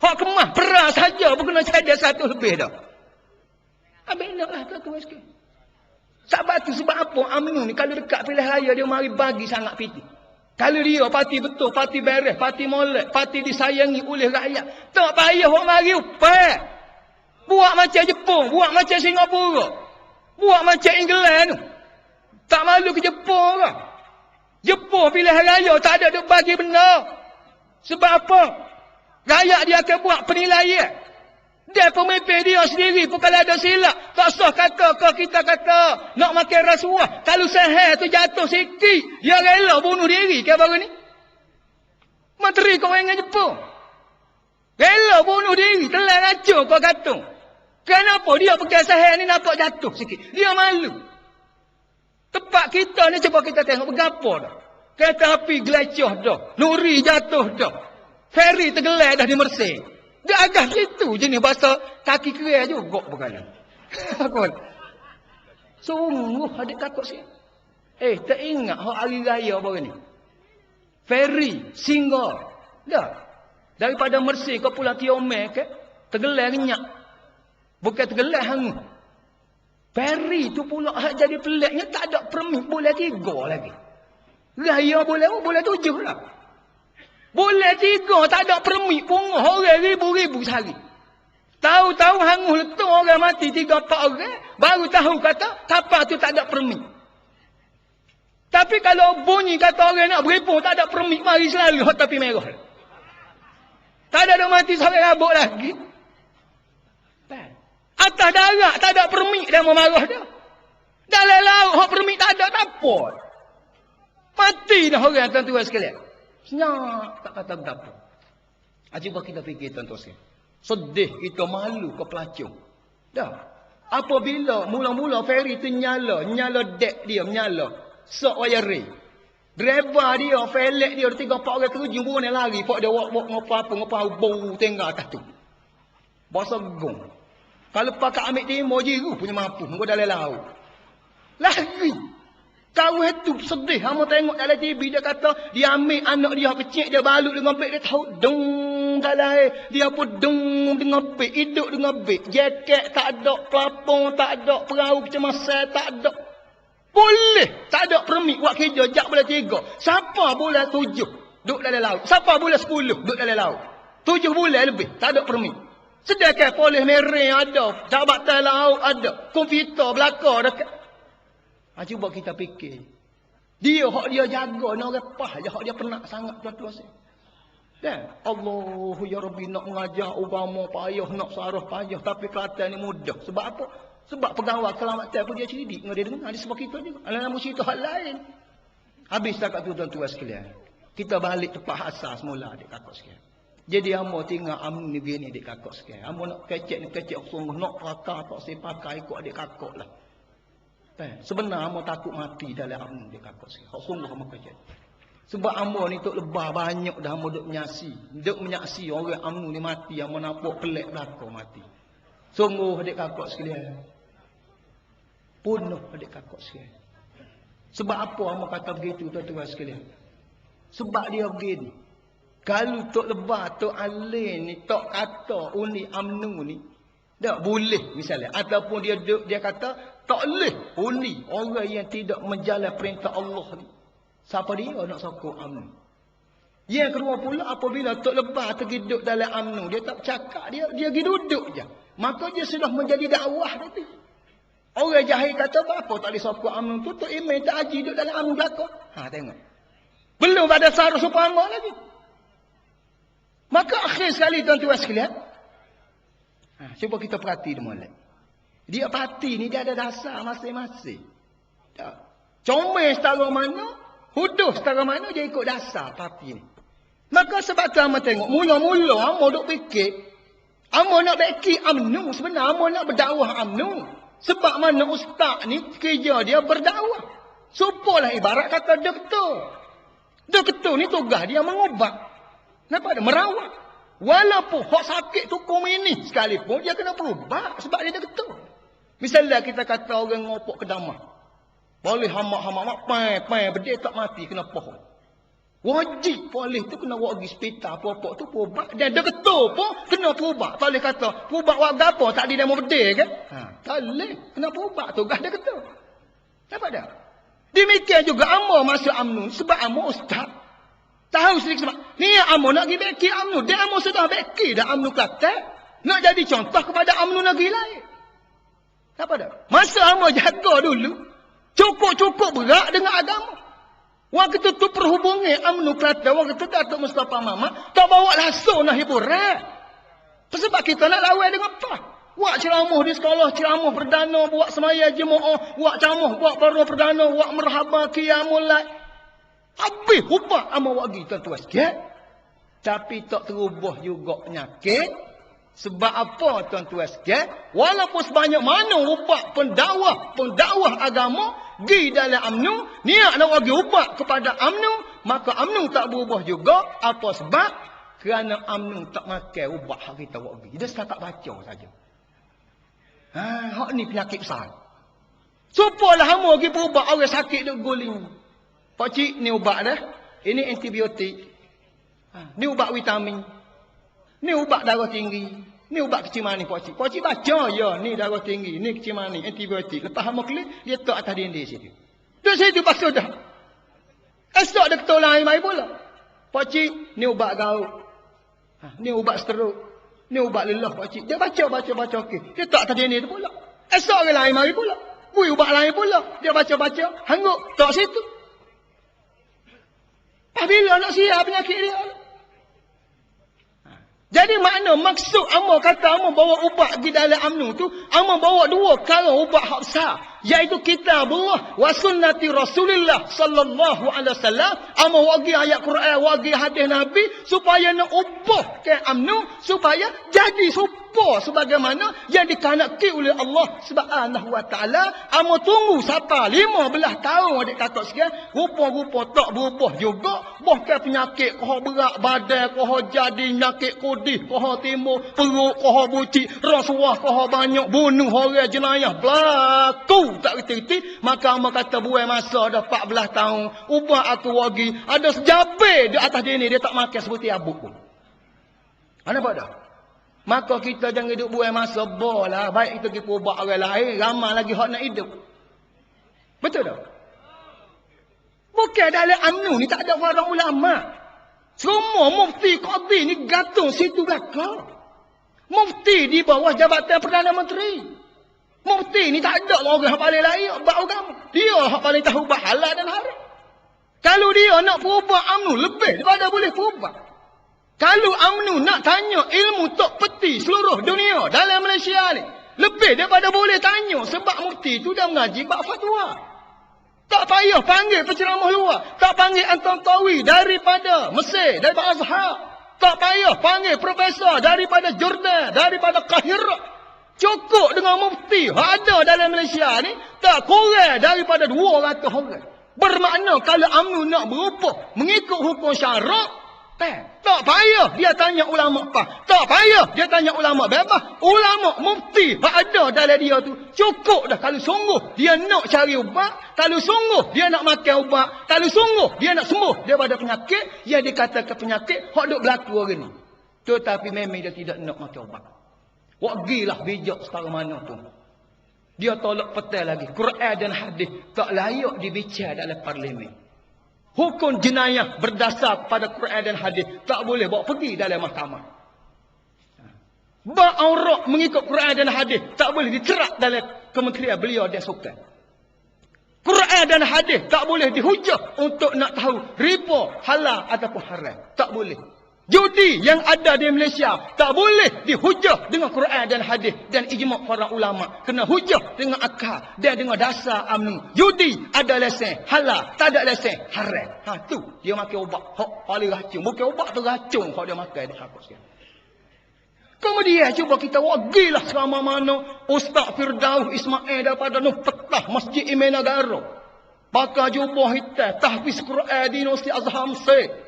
Hak kemah perah saja pun kena cadar 1 lebih dah. Habis naklah tuan sekalian. Sebab apa UMNO ni kalau dekat pilihan raya dia mari bagi sangat piti. Kalau dia parti betul, parti beres, parti molek, parti disayangi oleh rakyat, tak payah orang mari upai. Buat macam Jepun, buat macam Singapura. Buat macam England tu. Tak malu ke Jepun ke? Jepun pilihan raya tak ada dia bagi benar. Sebab apa? Rakyat dia akan buat penilaian. Dia pemimpin dia sendiri pun kalau ada silap. Tak sah kata ke kita kata nak makan rasuah. Kalau sehar tu jatuh sikit. Dia rela bunuh diri ke baru ni. Menteri kau dengan Jepun. Rela bunuh diri. Telah racun kau kata. Kenapa dia pergi sehar ni nampak jatuh sikit. Dia malu. Tempat kita ni cuba kita tengok berapa dah. Kereta api gelecah dah. Lori jatuh dah. Feri tergelai dah di Mersing. Dia agak gitu jenis bahasa kaki kera juga berkala. Sungguh adik kakak saya. Tak ingat hari raya baru ni. Feri, singgah. Dah. Daripada Mersing ke Pulau Tiomel ke. Tergelai renyak. Bukan tergelai hangus. Feri tu pula jadi peliknya tak ada permit boleh 3 lagi. Raya boleh 7 lah. Boleh 3 tak ada permit punguh orang ribu-ribu sehari. Tahu-tahu hangus letup orang mati 3-4 orang. Baru tahu kata kapal tu tak ada permit. Tapi kalau bunyi kata orang nak beripun tak ada permit mari selalu hot tapi merah. Tak ada mati seorang rabuk lagi. Atas darat tak ada permit dah memarah dah. Dalam laut hot permit tak ada tak apa. Mati dah orang tuan-tuan sekalian. Senyap tak kata berapa. Cuba kita fikir tuan-tuan sekalian. Sedih kita malu ke pelacung. Dah. Apabila mula-mula feri tu nyala dek dia menyala. Sok wayari. Driver dia, felek dia 3-4 orang terjun pun lari. Pak dia wak ngapa bau tengah atas tu. Bahasa gong. Kalau pakai ambil timur jiru punya mampu. Muka dalam laut. Lari. Kawan tu sedih. Hama tengok dalam TV dia kata dia ambil anak dia kecil dia balut dengan beg dia tahu deng dalam air. Dia pun deng dengan beg, hidup dengan beg. Jaket tak ada, pelapon tak ada, perahu kecemasan tak ada. Boleh tak ada permit buat kerja jak boleh 3. Siapa boleh 7 duduk dalam laut? Siapa boleh 10 duduk dalam laut? 7 bulan lebih tak ada permit. Sedangkan polis merah ada, jabatan laut ada, komputer belakang dekat. Cuba kita fikir. Dia hak dia jaga nak repah je, hak dia penat sangat tuan-tuan saya. Dan Allah ya Rabbi nak mengajar agama payah, nak sarah payah, tapi Kelantan ni mudah. Sebab apa? Sebab pegawai keselamatan pun dia cerdik dengan dia dengar. Dia sebab kita juga. Alah musibah hal lain. Habis takat tu tuan-tuan sekalian. Kita balik tempat asal semula adik kakak sekalian. Jadi hamba tinggal UMNO ni begini adik kakak sekalian. Hamba nak kecek sungguh nak pakar tak saya pakai ikut adik kakak lah. Sebenarnya hamba takut mati dalam UMNO adik kakak sekalian. Hak sungguh hamba kecek. Sebab hamba ni tok lebah banyak dah hamba duk menyaksi orang UMNO ni mati, hamba nampak pelik belakang mati. Sungguh adik kakak sekalian. Bunuh adik kakak sekalian. Sebab apa hamba kata begitu tuan-tuan sekalian? Sebab dia begini. Kalau Tok Lebah, Tok Alin ni, Tok kata undi UMNO ni, tak boleh misalnya. Ataupun dia kata, tak boleh undi orang yang tidak menjalankan perintah Allah ni. Siapa dia nak sokong UMNO? Yang kedua pula, apabila Tok Lebah pergi duduk dalam UMNO, dia tak cakap, dia pergi duduk je. Maka dia sudah menjadi dakwah nanti. Orang jahil kata, apa tak boleh sokong UMNO tu, Tok Imam tak haji duduk dalam UMNO belakang. Tengok. Belum ada sarah supaya lagi. Maka akhir sekali tuan-tuan sekalian. Cuba kita perhati demolek. Dia parti ni dia ada dasar masing-masing. Comel setara mana, huduh setara mana dia ikut dasar parti ni. Maka sebab tu hamba tengok mula-mula hamba duk fikir hamba nak beki UMNO, sebenarnya hamba nak berdakwah UMNO. Sebab mana ustaz ni kerja dia berdakwah. Supalah ibarat kata doktor. Doktor ni tugas dia mengubat. Kenapa ada merawat? Walaupun hak sakit tu komunis sekalipun dia kena berubat sebab dia doktor. Misalnya kita kata orang ngopok kedamah. Boleh hamak-hamak pai berdek tak mati kena pohon. Wajib polis tu kena buat pergi hospital. Apa-apa tu perubat. Dan dia ketua pun kena perubat. Tak boleh kata, perubat buat apa? Tak ada demo bedil ke? Tak boleh. Kena perubat tu. Gah dia ketua. Dapat tak? Demikian juga Amor masuk UMNO. Sebab Amor ustaz. Tahu sedikit sebab. Ni Amor nak pergi beki UMNO. Dia Amor sudah beki dah UMNO Kelantan. Nak jadi contoh kepada UMNO negeri lain. Dapat tak? Masa Amor jaga dulu. Cukup-cukup berat dengan agama. Waktu tu perhubungan UMNO Kelantan. Waktu tu Datuk Mustafa Mamat. Tak bawa langsung nak hiburan. Sebab kita nak lawan dengan apa? Buat ceramah di sekolah, ceramah perdana, buat semaya jemaah, buat ceramah, buat para perdana, buat merhaba qiyamul lail. Habis ubah amal wagi tuan-tuan sikit. Tapi tak terubah juga penyakit. Sebab apa tuan-tuan sikit? Walaupun sebanyak mana ubah pendakwah agama di dalam UMNO, niat nak bagi ubah kepada UMNO, maka UMNO tak berubah juga. Apa sebab? Kerana UMNO tak makan ubah hak kita bagi. Dia setakat baca saja. Hak ni penyakit besar. Supalah hama pergi berubat orang sakit duk guling. Pak cik, ni ubat dah. Ini antibiotik. Ni ubat vitamin. Ni ubat darah tinggi. Ni ubat kecil manis pak cik. Pak cik baca ya, ni darah tinggi, ni kecil manis, antibiotik. Lepas hama kelik, dia letak atas dinding situ. Terus situ pas sudah. Esok dia ketua lain mai pula. Pak cik, ni ubat gaut. Ni ubat stroke. Ni ubat lelah pak cik. Dia baca okey. Dia tak tadi ni tu pula. Esok orang lain mari pula. Bui ubat lain pula. Dia baca hanguk tak situ. Bila nak siap penyakit dia. Jadi makna maksud Amor kata Amor bawa ubat di dalam UMNO tu, Amor bawa dua kalau ubat hak besar, iaitu kitabullah wa sunnati Rasulillah sallallahu alaihi wasallam. Amor wagi ayat Quran, wagi hadis Nabi supaya nak ubah ke UMNO supaya jadi serupa sebagaimana yang dikehendaki oleh Allah Subhanahu wa taala. Amor tunggu sampai 15 tahun adik kakak sekalian, rupa-rupa tak berubah juga. Bahkan penyakit kau berat badan, kau jadi penyakit kudih, kau timbul perut, kau bucik, rasuah, kau banyak bunuh orang jenayah berlaku tak reti-reti. Maka Amor kata buai masa dah 14 tahun, ubah aku wagi ada sejabe di atas dia ni, dia tak makan seperti abuk pun. Nampak dah? Maka kita jangan hidup buai masa bola. Baik kita pergi ubah orang lain, ramai lagi hak nak hidup. Betul tak? Bukan dalam UMNO ni tak ada para ulama. Semua mufti qadi ni gantung situ belakang. Mufti di bawah jabatan Perdana Menteri. Mufti ni tak ada orang yang paling layak buat agama. Dia yang paling tahu buat halal dan haram. Kalau dia nak perubah UMNO lebih daripada boleh perubah. Kalau UMNO nak tanya ilmu tok peti seluruh dunia dalam Malaysia ni, lebih daripada boleh tanya sebab mufti tu dah mengaji bab fatwa. Tak payah panggil penceramah luar. Tak panggil Anton-Tawi daripada Mesir, daripada Azhar. Tak payah panggil profesor daripada Jordan, daripada Kahirah. Cukup dengan mufti ada dalam Malaysia ni, tak kurang daripada 200 orang. Bermakna kalau UMNO nak berubah mengikut hukum syarak, tak payah dia tanya ulama apa. Tak payah dia tanya ulama bebas. Ulama mufti ada dalam dia tu cukup dah. Kalau sungguh dia nak cari ubat, kalau sungguh dia nak makan ubat, kalau sungguh dia nak sembuh daripada penyakit yang dikatakan penyakit hak duk berlaku hari ni. Tetapi memang dia tidak nak makan ubat. Wagilah bijak setara mana pun. Dia tolak petai lagi. Quran dan hadis tak layak dibincang dalam parlimen. Hukum jenayah berdasar pada Quran dan hadis tak boleh bawa pergi dalam mahkamah. Bab aurat mengikut Quran dan hadis tak boleh dicerak dalam kementerian beliau dan sukan. Quran dan hadis tak boleh dihujah untuk nak tahu riba halal ataupun haram. Tak boleh. Judi yang ada di Malaysia tak boleh dihujah dengan Quran dan hadis dan ijma' para ulama. Kena hujah dengan akal dan dengan dasar UMNO. Judi ada lesen halal, tak ada lesen haram. Tu dia makan ubat hak paling racun. Bukan ubat tu racun hak dia makan dia hak sekali. Kemudian cuba kita wagilah selama mana Ustaz Firdaus Ismail daripada Nuh Petah Masjid Imam Negara. Bakal jubah hitam tahfiz Quran di Universiti Azhar Mesir.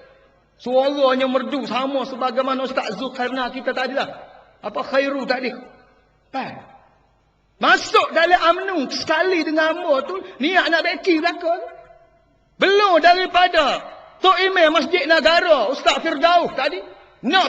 Suaranya merdu sama sebagaimana Ustaz Zulkarnain kita tadi lah. Apa Khairu tadi. Masuk dalam UMNO sekali dengan hamba tu niat nak beki belakang. Belum daripada Tok Imam Masjid Negara, Ustaz Firdaus tadi. Nak